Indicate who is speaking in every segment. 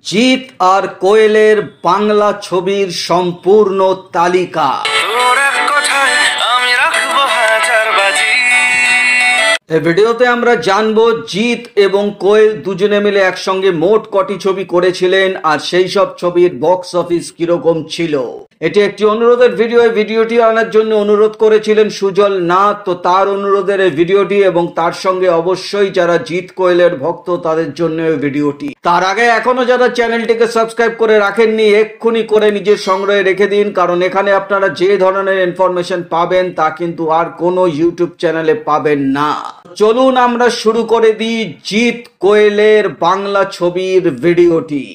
Speaker 1: জিৎ আর কোয়েলের বাংলা ছবির সম্পূর্ণ তালিকা। এই ভিডিওতে আমরা জানবো জিৎ এবং কোয়েল দুজনে মিলে একসঙ্গে মোট কটি ছবি করেছিলেন আর সেই সব ছবির বক্স অফিস কিরকম ছিল। এটি একটি অনুরোধের ভিডিও। এই ভিডিওটি আনার জন্য অনুরোধ করেছিলেন সুজল নাথ, তো তার অনুরোধের এই ভিডিওটি এবং তার সঙ্গে অবশ্যই যারা জিৎ কোয়েলের ভক্ত তাদের জন্য এই ভিডিওটি। তার আগে এখনো যারা চ্যানেলটিকে সাবস্ক্রাইব করে রাখেননি এক্ষুনি করে নিজের সংগ্রহে রেখে দিন, কারণ এখানে আপনারা যে ধরনের ইনফরমেশন পাবেন তা কিন্তু আর কোনো ইউটিউব চ্যানেলে পাবেন না। চলুন আমরা শুরু করে দিই জিৎ কোয়েলের বাংলা ছবির ভিডিওটি।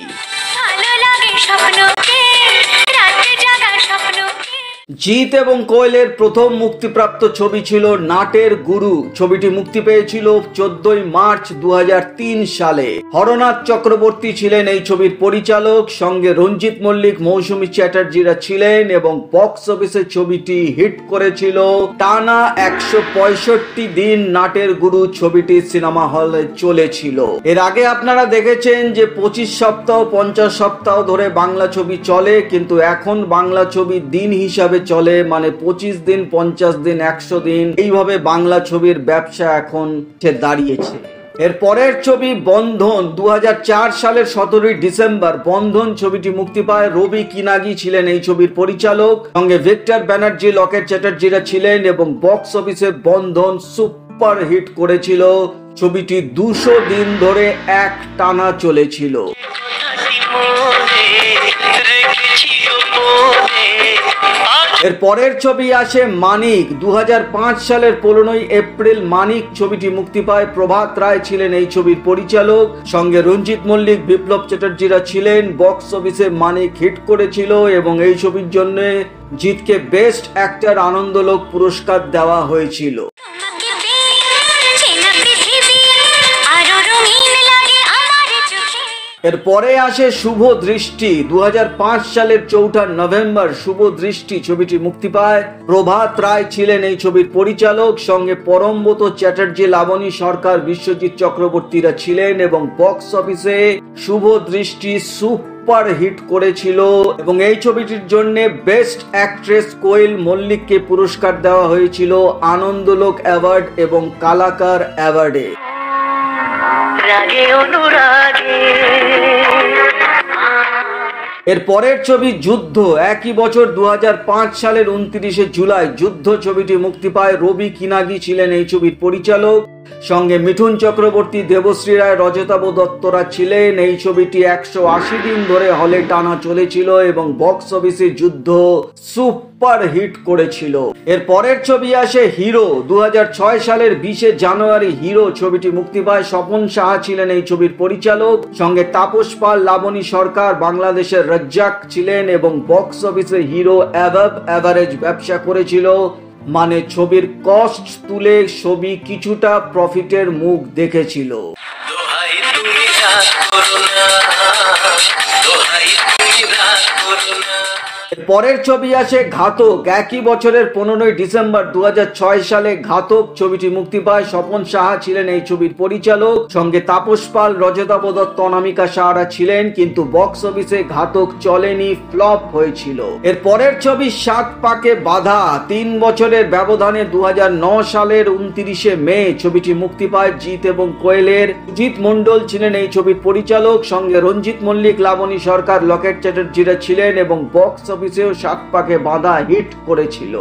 Speaker 1: জিৎ এবং কোয়েলের প্রথম মুক্তিপ্রাপ্ত ছবি ছিল নাটের গুরু। ছবিটি মুক্তি পেয়েছিল 14 মার্চ 2003 সালে। হরনাথ চক্রবর্তী ছিলেন এই ছবির পরিচালক, সঙ্গে রঞ্জিত মল্লিক, মৌসুমী চ্যাটার্জিরা ছিলেন এবং বক্স অফিসে ছবিটি হিট করেছিল। টানা 165 দিন নাটের গুরু ছবিটি সিনেমা হলে চলেছিল। এর আগে আপনারা দেখেছেন যে 25 সপ্তাহ 50 সপ্তাহ ধরে বাংলা ছবি চলে, কিন্তু এখন বাংলা ছবি দিন হিসাবে চলে, মানে 25 দিন 50 দিন 100 দিন এইভাবে বাংলা ছবির ব্যবসা এখন দাঁড়িয়েছে। এর পরের ছবি বন্ধন। 2004 সালের 17 ডিসেম্বর বন্ধন ছবিটি মুক্তি পায়। রবি কিনাগি ছিলেন এই ছবির পরিচালক, সঙ্গে ভিক্টর ব্যানার্জি, লকেট চ্যাটার্জিরা ছিলেন এবং বক্স অফিসে বন্ধন সুপার হিট করেছিল। ছবিটি 200 দিন ধরে এক টানা চলেছিল। এর পরের ছবি আসে মানিক। 2005 সালের 15 এপ্রিল মানিক ছবিটি মুক্তি পায়। প্রভাত রায় ছিলেন এই ছবির পরিচালক, সঙ্গে রঞ্জিত মল্লিক, বিপ্লব চ্যাটার্জিরা ছিলেন। বক্স অফিসে মানিক হিট করেছিল এবং এই ছবির জন্য জিৎকে বেস্ট অ্যাক্টর আনন্দলোক পুরস্কার দেওয়া হয়েছিল। এরপরে আসে শুভ দৃষ্টি। 2005 সালের 4 নভেম্বর শুভ দৃষ্টি ছবিটি মুক্তি পায়। প্রভাত রায় ছিলেন এই ছবির পরিচালক, সঙ্গে পরমব্রত চ্যাটার্জি, লাবণী সরকার, বিশ্বজিৎ চক্রবর্তীরা ছিলেন এবং বক্স অফিসে শুভ দৃষ্টি সুপার হিট করেছিল এবং এই ছবিটির জন্য বেস্ট অ্যাক্ট্রেস কোয়েল মল্লিককে পুরস্কার দেওয়া হয়েছিল আনন্দলোক অ্যাওয়ার্ড এবং কালাকার অ্যাওয়ার্ডে। এর পরের ছবি যুদ্ধ। একই বছর 2005 সালের 29 জুলাই যুদ্ধ ছবিটি মুক্তি পায়। রবি কিনাগি ছিলেন এই ছবির পরিচালক, সঙ্গে মিঠুন চক্রবর্তী, দেবশ্রী রায়, রজতাভ দত্তরা ছিলেন। এই ছবিটি 180 দিন ধরে হলে টানা চলেছিল এবং বক্স অফিসে যুদ্ধ সুপার হিট করেছিল। এর পরের ছবি আসে হিরো। 2006 সালের 20 জানুয়ারি হিরো ছবিটি মুক্তি পায়। স্বপন সাহা ছিলেন এই ছবির পরিচালক, সঙ্গে তাপস পাল, লাবণী সরকার, বাংলাদেশের রাজ্জাক ছিলেন এবং বক্স অফিসে হিরো অ্যাভাব অ্যাভারেজ ব্যবসা করেছিল, মানে ছবির কস্ট তুলে ছবি কিছুটা প্রফিটের মুখ দেখেছিল। পরের ছবি আসে ঘাতক। একই বছরের 15 ডিসেম্বর 2006 সালে ঘাতক ছবিটি মুক্তি পায়। স্বপন সাহা ছিলেন এই ছবির পরিচালক, সঙ্গে তাপস পাল, রজতাভ দত্ত, অনামিকা সাহারা ছিলেন, কিন্তু বক্স অফিসে ঘাতক চলেনি, ফ্লপ হয়েছিল। এর পরের ছবি 7 পাকে বাধা। 3 বছরের ব্যবধানে 2009 সালের 29 মে ছবিটি মুক্তি পায় জিৎ এবং কোয়েলের। জিৎ মন্ডল ছিলেন এই ছবির পরিচালক, সঙ্গে রঞ্জিত মল্লিক, লাবণী সরকার, লকেট চ্যাটার্জিরা ছিলেন এবং বক্স অফিসেও 7 পাকে বাঁধা হিট করেছিল।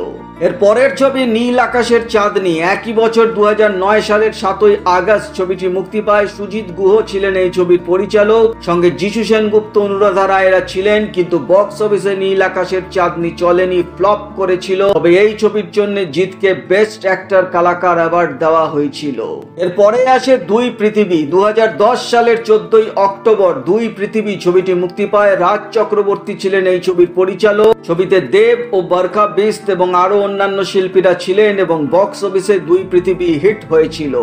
Speaker 1: এর পরের ছবি নীল আকাশের চাঁদনি। একই বছর 2009 সালের 7 আগস্ট ছবিটি মুক্তি পায়। সুজিত গুহ ছিলেন এই ছবির পরিচালক, সঙ্গে যিশু সেনগুপ্ত, অনুরাধা রায়রা ছিলেন, কিন্তু বক্স অফিসে নীল আকাশের চাঁদনি চলেনি, ফ্লপ করেছিল। তবে এই ছবির জন্য জিৎকে বেস্ট অ্যাক্টর কালাকার অ্যাওয়ার্ড দেওয়া হয়েছিল। এরপরে আসে দুই পৃথিবী। 2010 সালের 14 অক্টোবর দুই পৃথিবী ছবিটি মুক্তি পায়। রাজ চক্রবর্তী ছিলেন এই ছবির পরিচালক, ছবিতে দেব ও বরখা বিস্ত এবং আরো অন্যান্য শিল্পীরা ছিলেন এবং বক্স অফিসে দুই পৃথিবী হিট হয়েছিল।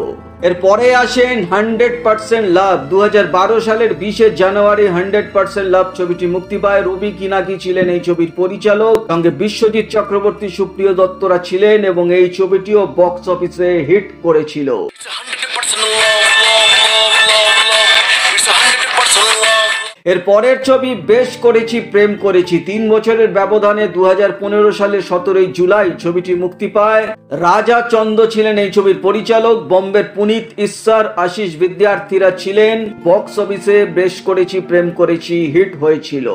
Speaker 1: এরপরে আসেন 100% লাভ। 2012 সালের 20 জানুয়ারি 100% লাভ ছবিটি মুক্তি পায়। রবি কিনাগি ছিলেন এই ছবির পরিচালক, সঙ্গে বিশ্বজিৎ চক্রবর্তী, সুপ্রিয় দত্তরা ছিলেন এবং এই ছবিটিও বক্স অফিসে হিট করেছিল। এর পরের ছবি বেশ করেছি প্রেম করেছি 3 বছরের ব্যবধানে 2015 সালের 17 জুলাই ছবিটি মুক্তি পায়। রাজা চন্দ ছিলেন এই ছবির পরিচালক, বম্বের পুনিত, ঈশ্বর, আশিস বিদ্যার্থীরা ছিলেন। বক্স অফিসে বেশ করেছি প্রেম করেছি হিট হয়েছিল।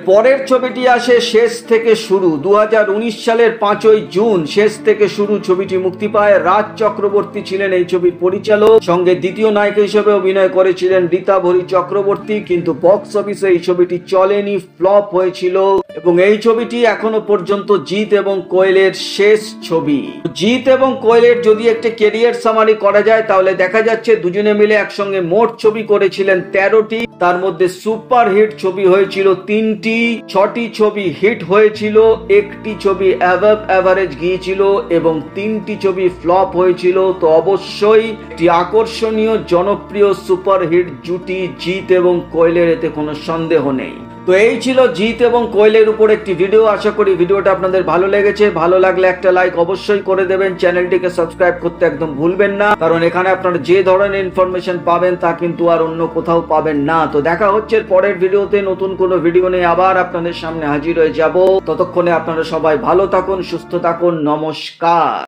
Speaker 1: পরের ছবিটি আসে শেষ থেকে শুরু 2019 সালের 5ই জুন শেষ থেকে শুরু ছবিটি মুক্তি পায়। রাজ চক্রবর্তী ছিলেন এই ছবির পরিচালক, সঙ্গে দ্বিতীয় নায়িকা হিসেবে অভিনয় করেছিলেন রীতা ভরি চক্রবর্তী। কিন্তু বক্স অফিসে এই ছবিটি চলেনি, ফ্লপ হয়েছিল এবং এই ছবিটি এখনো পর্যন্ত জিৎ এবং কোয়েলের শেষ ছবি। জিৎ এবং কোয়েলের যদি একটা ক্যারিয়ার সামারি করা যায় তাহলে দেখা যাচ্ছে দুজনে মিলে একসঙ্গে মোট ছবি করেছিলেন 13টি, তার মধ্যে সুপার হিট ছবি হয়েছিল 3টি, 6টি ছবি হিট হয়েছিল, 1টি ছবি অ্যাভাব অ্যাভারেজ গিয়েছিল এবং 3টি ছবি ফ্লপ হয়েছিল। তো অবশ্যই একটি আকর্ষণীয় জনপ্রিয় সুপার হিট জুটি জিৎ এবং কোয়েলের, এতে কোনো সন্দেহ নেই। তো এই ছিল জিৎ এবং কোয়েলের উপর একটি ভিডিও। আশা করি ভিডিওটা আপনাদের ভালো লেগেছে। ভালো লাগলে একটা লাইক অবশ্যই করে দেবেন, চ্যানেলটিকে সাবস্ক্রাইব করতে একদম ভুলবেন না, কারণ এখানে আপনারা যে ধরনের ইনফরমেশন পাবেন তা কিন্তু আর অন্য কোথাও পাবেন না। তো দেখা হচ্ছে পরের ভিডিওতে, নতুন কোনো ভিডিও নিয়ে আবার আপনাদের সামনে হাজির হয়ে যাব। ততক্ষণে আপনারা সবাই ভালো থাকুন, সুস্থ থাকুন, নমস্কার।